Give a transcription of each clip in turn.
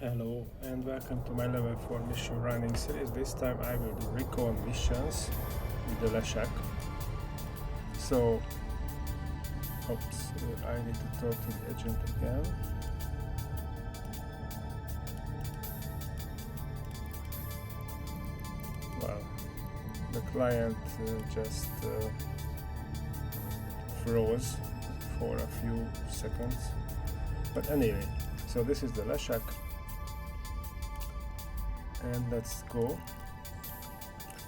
Hello and welcome to my level 4 mission running series. This time I will do Recon missions with the Leshak. So, I need to talk to the agent again. Well, the client just froze for a few seconds. But anyway, so this is the Leshak. And let's go.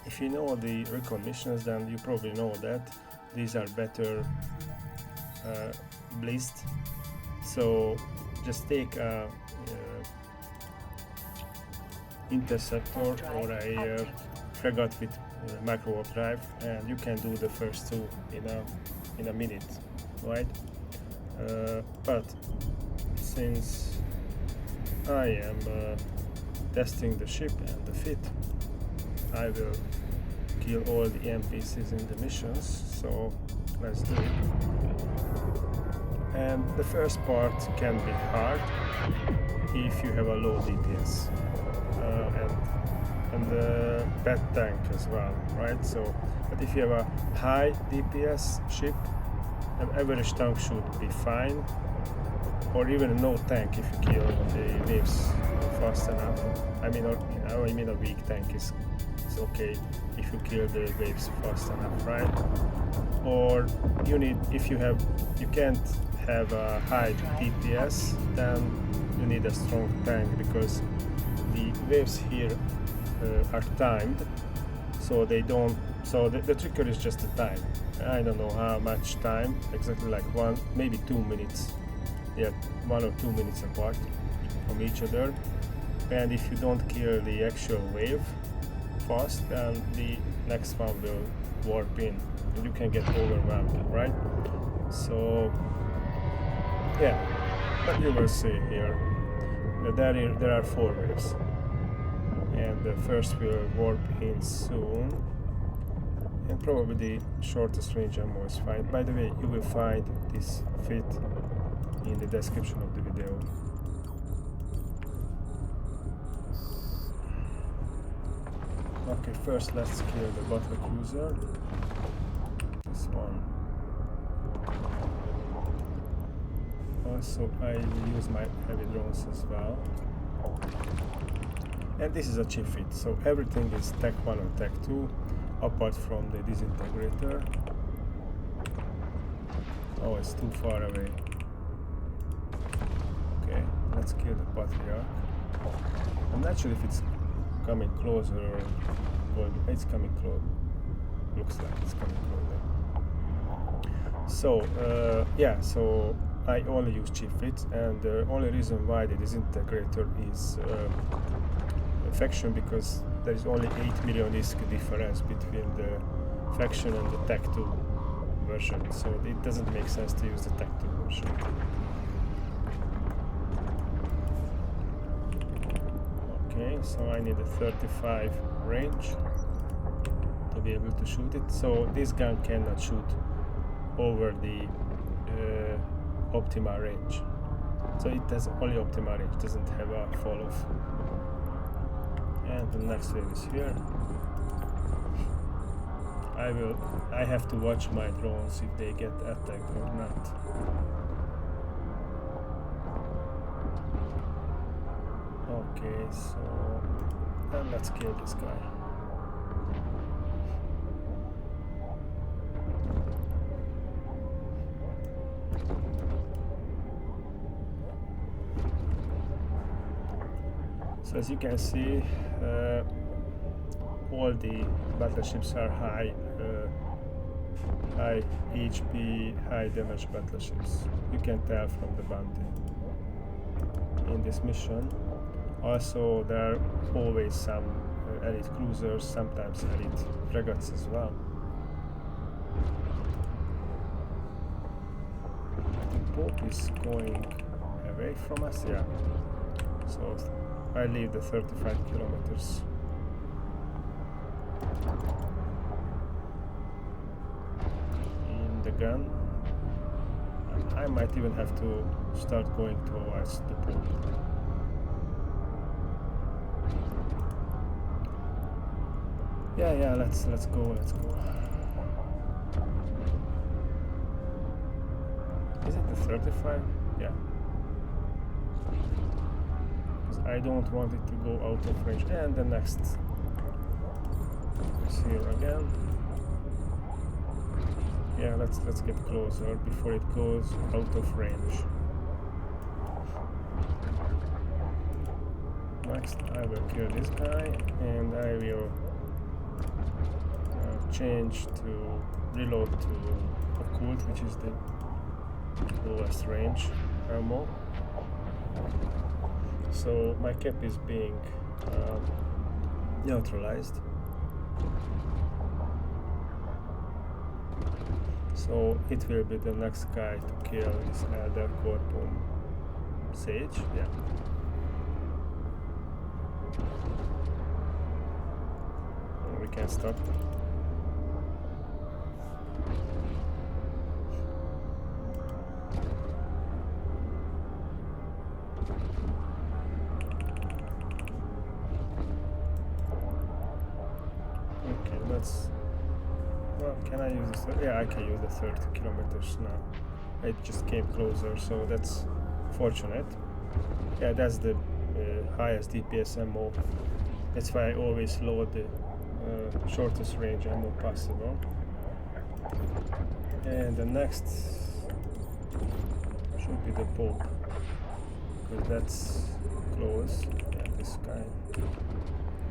If you know the Recon missions, then you probably know that these are better blessed. So just take a interceptor or a frigate with micro warp drive, and you can do the first two in a minute, right? But since I am testing the ship and the fit, I will kill all the NPCs in the missions, so let's do it. And the first part can be hard if you have a low DPS and a bad tank as well, right? So, but if you have a high DPS ship, an average tank should be fine, or even no tank if you kill the waves fast enough. I mean a weak tank is okay if you kill the waves fast enough, right? Or you can't have a high DPS, then you need a strong tank, because the waves here are timed, so they don't. So the trigger is just the time. I don't know how much time exactly, like maybe 2 minutes. They are 1 or 2 minutes apart from each other, and if you don't kill the actual wave fast, then the next one will warp in and you can get overwhelmed, right? So yeah, but you will see here that there are 4 waves, and the first will warp in soon, and probably the shortest range ammo is fine. By the way, you will find this fit in the description of the video. Okay, first let's kill the battle cruiser. This one. Also, I will use my heavy drones as well. And this is a cheap fit, so everything is Tech 1 or Tech 2, apart from the Disintegrator. Oh, it's too far away. Okay, let's kill the Patriarch. I'm not sure if it's coming closer or going. It's coming close. Looks like it's coming closer. So yeah, so I only use cheap fits, and the only reason why the Disintegrator is faction, because there is only 8 million ISK difference between the faction and the Tech 2 version, so it doesn't make sense to use the Tech 2 version. Okay, so I need a 35 range to be able to shoot it. So this gun cannot shoot over the optimal range. So it has only optimal range, doesn't have a fall off. And the next wave is here. I have to watch my drones if they get attacked or not. Okay, so then let's kill this guy. So as you can see, all the battleships are high HP, high damage battleships. You can tell from the bounty in this mission. Also, there are always some elite cruisers, sometimes elite frigates as well. I think Pope is going away from us, yeah. So I leave the 35 kilometers. In the gun. I might even have to start going towards the Pope. Yeah, let's go. Is it the 35? Yeah. Because I don't want it to go out of range. And the next is here again. Yeah, let's get closer before it goes out of range. Next, I will kill this guy, and I will change to reload to Occult, which is the lowest range ammo. So my cap is being neutralized. So it will be the next guy to kill this Elder Corpum Sage. Yeah. We can stop. Okay, let's. Well, can I use this? Yeah, I can use the 30 kilometers now. It just came closer, so that's fortunate. Yeah, that's the highest DPS ammo. That's why I always load the shortest range ammo possible. And the next should be the Pope, because that's close. Yeah, this guy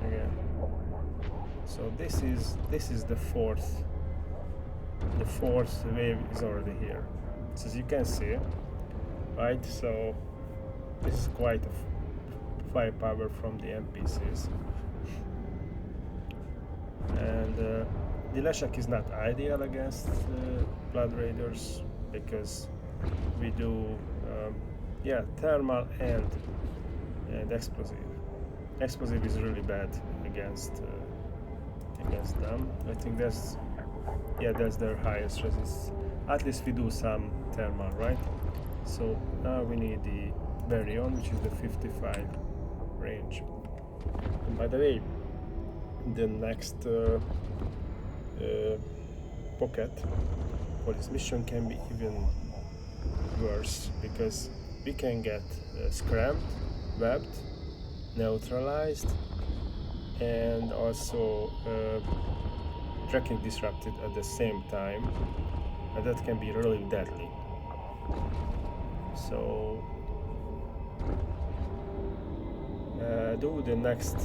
again. So this is the fourth. The fourth wave is already here. So as you can see, right? So this is quite a firepower from the NPCs. And the Leshak is not ideal against Blood Raiders because we do thermal and explosive. Explosive is really bad against them. I think that's their highest resist. At least we do some thermal, right? So now we need the Baryon, which is the 55 range. And by the way, the next pocket for this mission can be even worse, because we can get scrammed, webbed, neutralized, and also tracking disrupted at the same time, and that can be really deadly. So do the next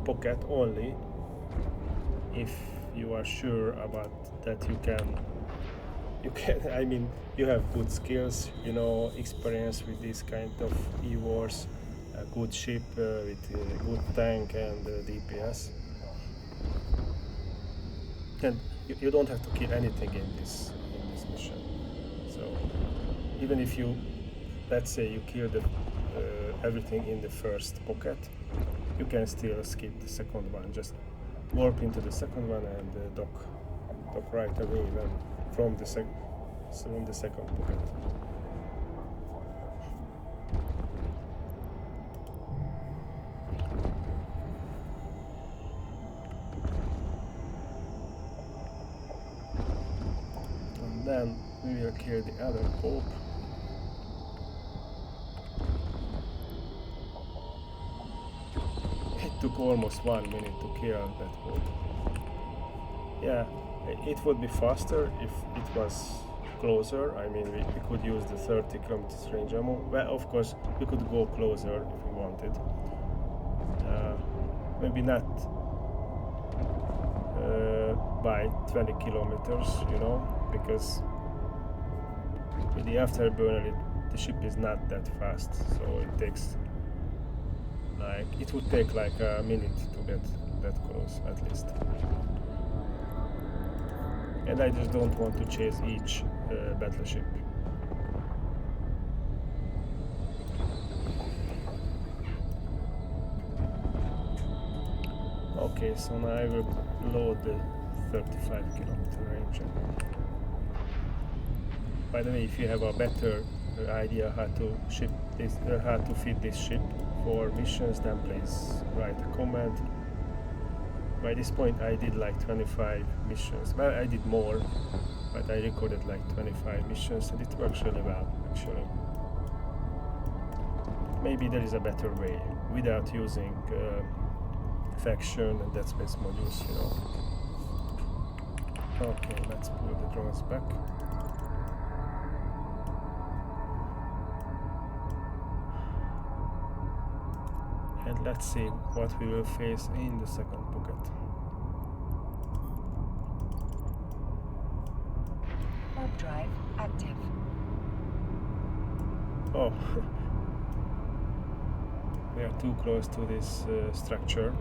pocket only if you are sure about that you can I mean, you have good skills, experience with this kind of E-Wars, a good ship with a good tank and DPS. And you don't have to kill anything in this mission. So even if you, let's say you kill everything in the first pocket, you can still skip the second one. Just warp into the second one and dock right away then from the second pocket. And then we will kill the other Pope. It took almost 1 minute to kill that Pope. Yeah, it would be faster if it was closer. I mean, we could use the 30 kilometers range ammo. Well, of course, we could go closer if we wanted. Maybe not by 20 kilometers, because with the Afterburner, the ship is not that fast, so it would take like a minute to get that close at least. And I just don't want to chase each battleship. Okay, so now I will load the 35 kilometer range. By the way, if you have a better idea how to fit this ship for missions, then please write a comment. by this point I did like 25 missions. Well, I did more, but I recorded like 25 missions and it works really well actually. Maybe there is a better way without using faction and deadspace modules, you know. Okay, let's pull the drones back. And let's see what we will face in the second pocket. Warp drive active. Oh, we are too close to this structure.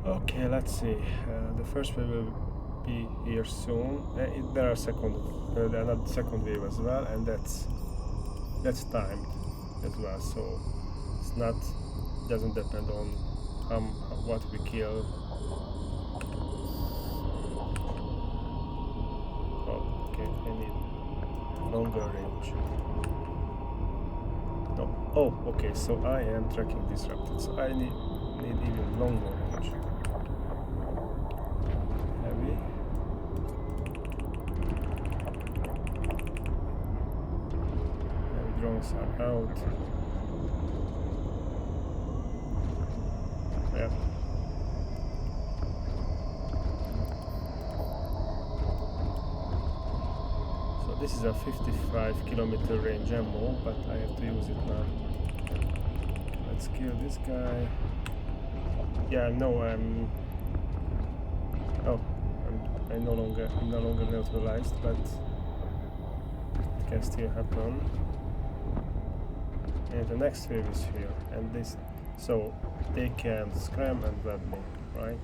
Okay, let's see. The first wave will be here soon. There are another second wave as well, and that's timed as well. So it's not doesn't depend on what we kill. Oh, okay, I need longer range. No. Oh, okay. So I am tracking disrupted. So I need even longer range. Heavy. Heavy drones are out. Yeah. So this is a 55-kilometer range ammo, but I have to use it now. Let's kill this guy. Yeah, no, I'm no longer neutralized, but it can still happen. And the next wave is here, and this, so they can scram and web me, right?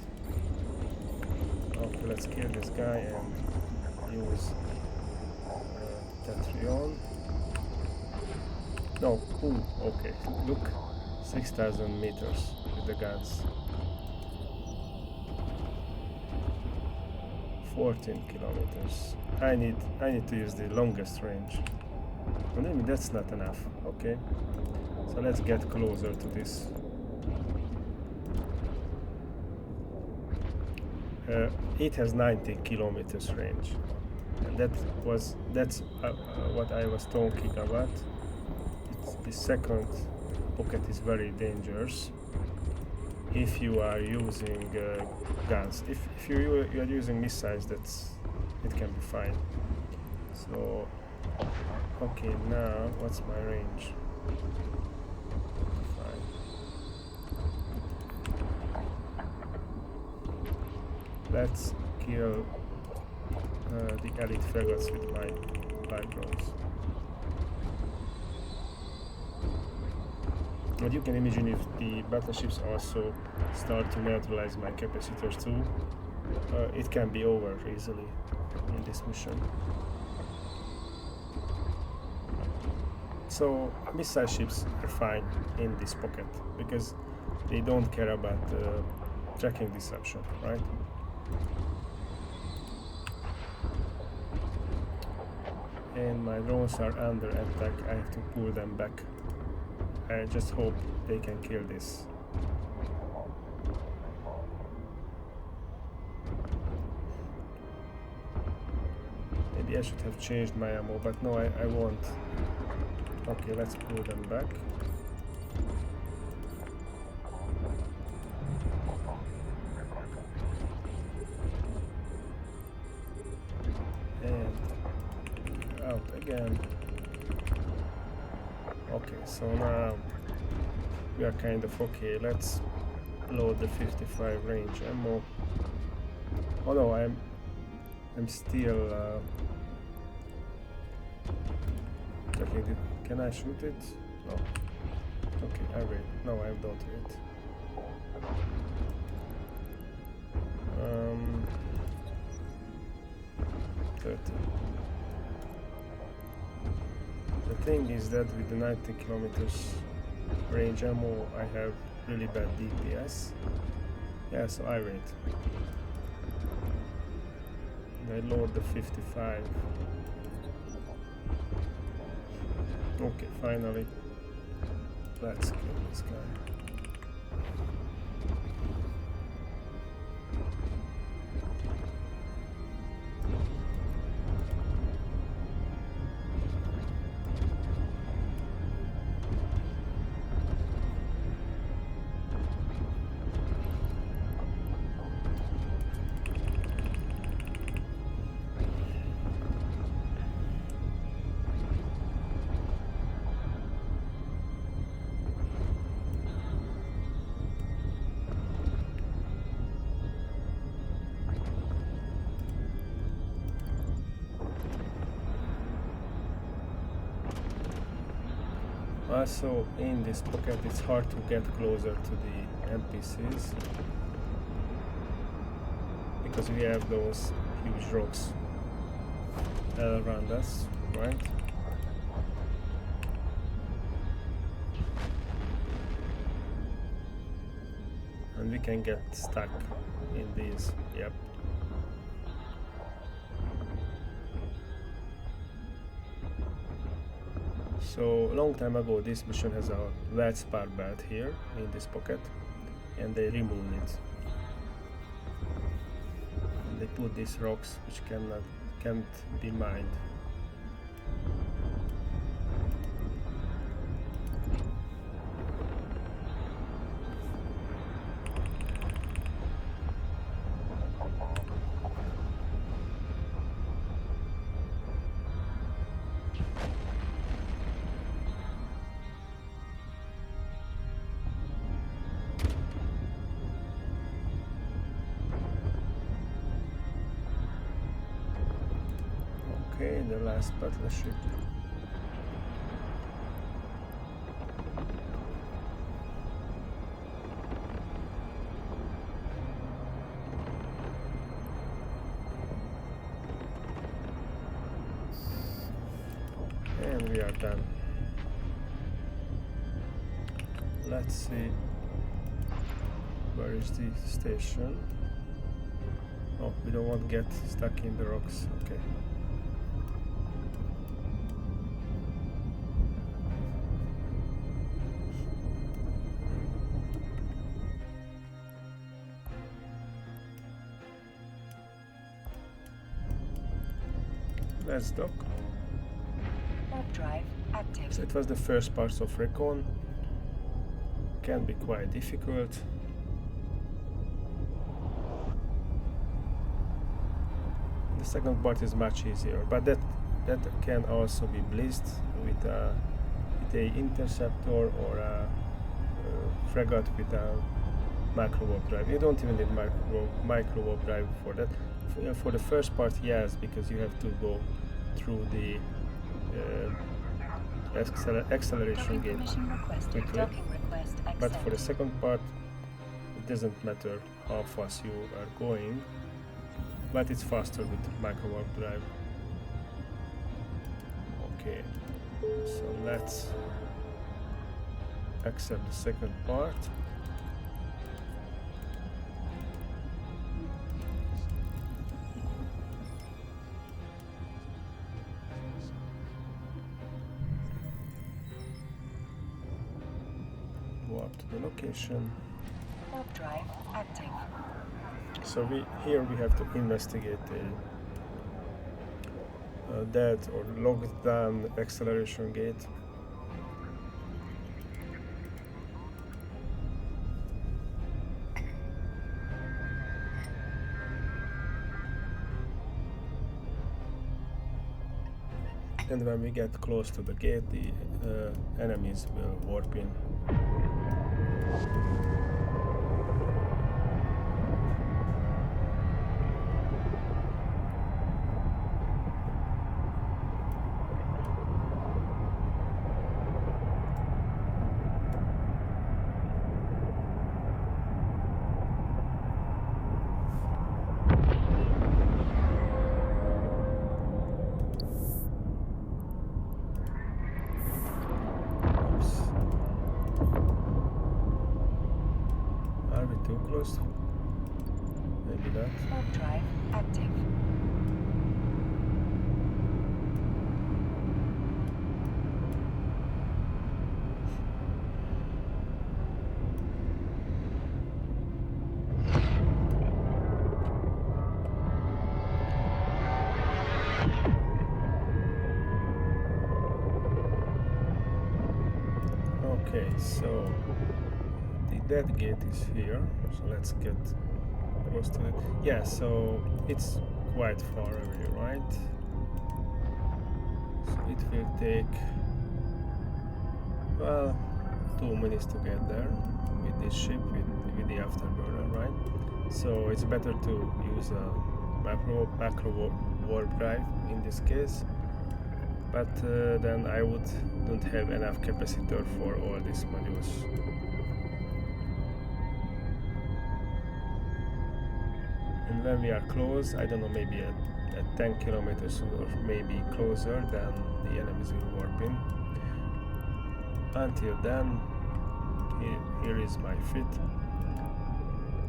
Okay, let's kill this guy and use Tetrion. No, ooh, okay, look, 6,000 meters with the guns. 14 kilometers. I need to use the longest range. And maybe that's not enough. Okay. So let's get closer to this. It has 90 kilometers range. And that's what I was talking about. The second pocket is very dangerous if you are using guns. If you are using missiles, it can be fine. So okay, now what's my range? Fine. Let's kill the elite frigates with my light drones. And you can imagine if the battleships also start to neutralize my capacitors too, it can be over easily in this mission. So missile ships are fine in this pocket because they don't care about tracking disruption, right? And my drones are under attack. I have to pull them back. I just hope they can kill this. Maybe I should have changed my ammo, but no, I won't. Okay, let's pull them back. And out again. Okay, so now we are kind of okay. Let's load the 55 range ammo. Oh no, I'm still checking it. Can I shoot it? No. Okay, I will. No, I don't wait. 30. The thing is that with the 90 kilometers range ammo, I have really bad DPS. Yeah, so I wait. I load the 55. Okay, finally. Let's kill this guy. Also, in this pocket, it's hard to get closer to the NPCs because we have those huge rocks all around us, right? And we can get stuck in these, yep. So a long time ago this mission has a Veles belt here in this pocket, and they removed it. And they put these rocks which can't be mined. Okay, the last battleship. And we are done. Let's see. Where is the station? Oh, we don't want to get stuck in the rocks. Okay. Let's dock. Warp drive active. So it was the first part of Recon. Can be quite difficult. The second part is much easier, but that can also be blitzed with a interceptor or a frigate with a micro warp drive. You don't even need micro warp drive for that. For the first part, yes, because you have to go through the acceleration gate quickly. But for the second part, it doesn't matter how fast you are going, but it's faster with micro warp drive. Okay, so let's accept the second part. Go up to the location. Warp drive active. So here we have to investigate a dead or locked down acceleration gate. And when we get close to the gate, the enemies will warp in. closed? Maybe not. Warp drive active. Okay, so the dead gate is here, so let's get close to it. Yeah, so it's quite far away, right? So it will take, well, 2 minutes to get there with this ship, with the Afterburner, right? So it's better to use a macro warp drive in this case. But then I don't have enough capacitor for all these modules. And when we are close, I don't know, maybe at 10 kilometers or maybe closer, then the enemies will warp in. Until then, here is my fit.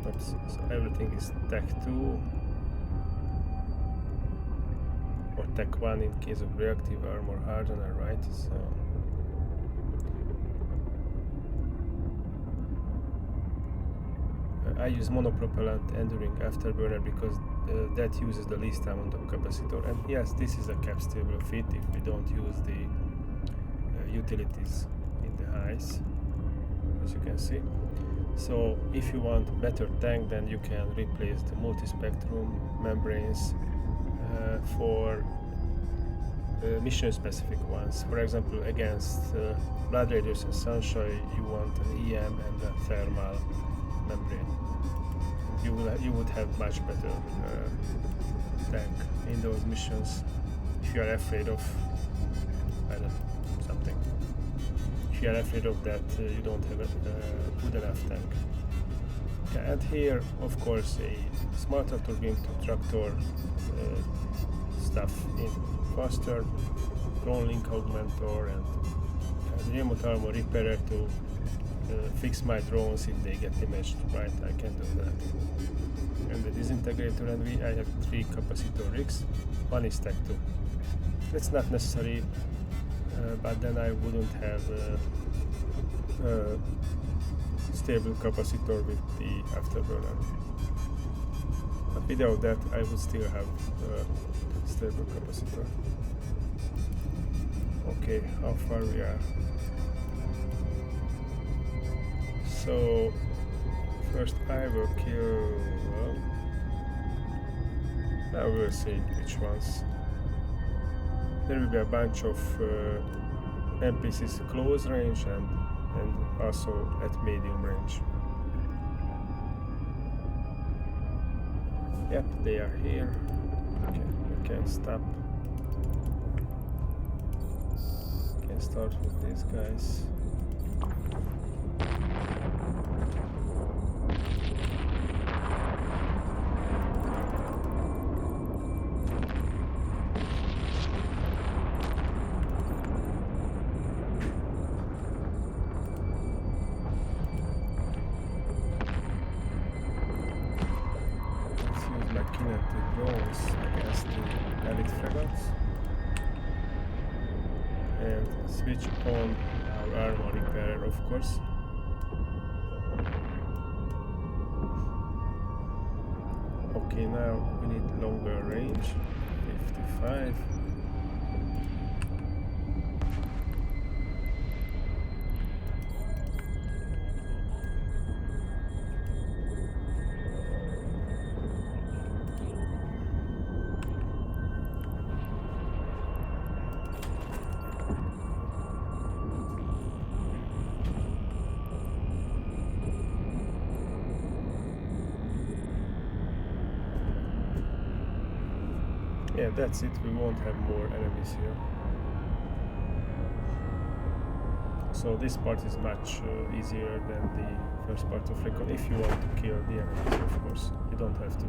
Oops, so everything is Tech 2. Or Tech 1 in case of Reactive Armor Hardener, right? So I use Monopropellant Enduring Afterburner because that uses the least amount of capacitor. And yes, this is a cap stable fit if we don't use the utilities in the highs, as you can see. So if you want better tank, then you can replace the multispectrum membranes for mission specific ones. For example, against blood radius and sunshine, you want an EM and a thermal membrane. You would have much better tank in those missions if you are afraid of, I don't know, something. If you are afraid of that, you don't have a good enough tank. Yeah, and here, of course, a smart tractor beam to tractor stuff in faster, drone link augmentor, and the remote armor repairer to fix my drones if they get damaged, right? I can do that. And the disintegrator, and I have 3 capacitor rigs, one is Tech 2. It's not necessary, but then I wouldn't have stable capacitor with the Afterburner. But without that, I would still have stable capacitor. Okay, how far we are? So first I will kill. Now we'll see which ones. There will be a bunch of NPCs close range and also at medium range. Yep, they are here. Okay, we can stop. Can start with these guys. Switch on our armor repairer, of course. Okay, now we need longer range, 55. Yeah, that's it, we won't have more enemies here. So this part is much easier than the first part of Recon, if you want to kill the enemies, of course. You don't have to.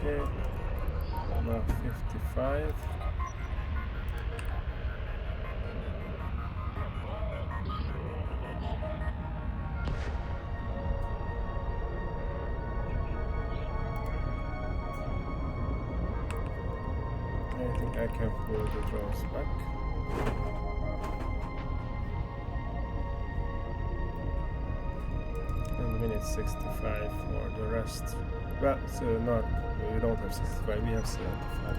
Okay, now 55. I think I can pull the drones back. And minute 65 for the rest. Well, so not, we don't have 65, we have 75.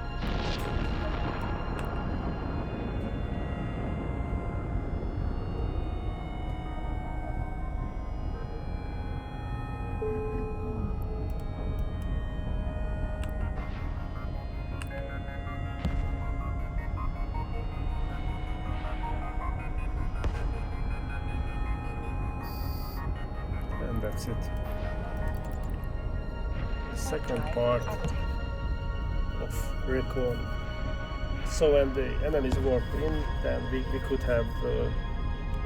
And that's it. The second part of Recon. So when the enemies warped in, then we could have,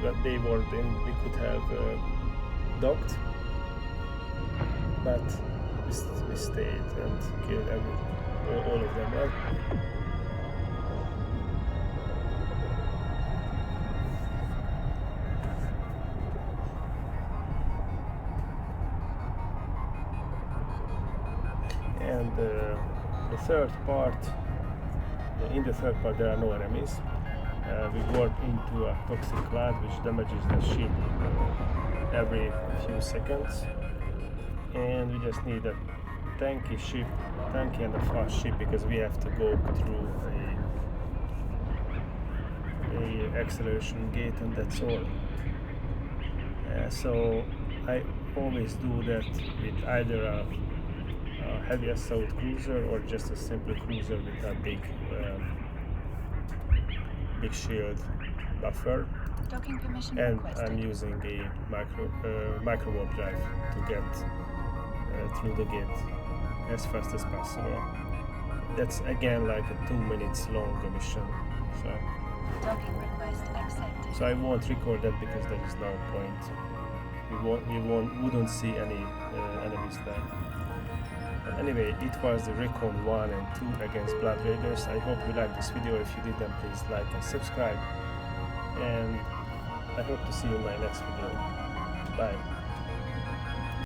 when they warped in, we could have docked, but we stayed and killed all of them, right? And the third part, in the third part there are no enemies. We warp into a toxic cloud which damages the ship every few seconds, and we just need a tanky and a fast ship, because we have to go through a acceleration gate, and that's all. So I always do that with either a heavy assault cruiser or just a simple cruiser with a big shield buffer, Docking permission and requested. I'm using a micro warp drive to get through the gate as fast as possible. That's again like a 2 minutes long mission, Docking request accepted. so I won't record that because there is no point. We wouldn't see any enemies there. But anyway, it was the Recon 1 and 2 against Blood Raiders. I hope you liked this video. If you did, then please like and subscribe. And I hope to see you in my next video. Bye.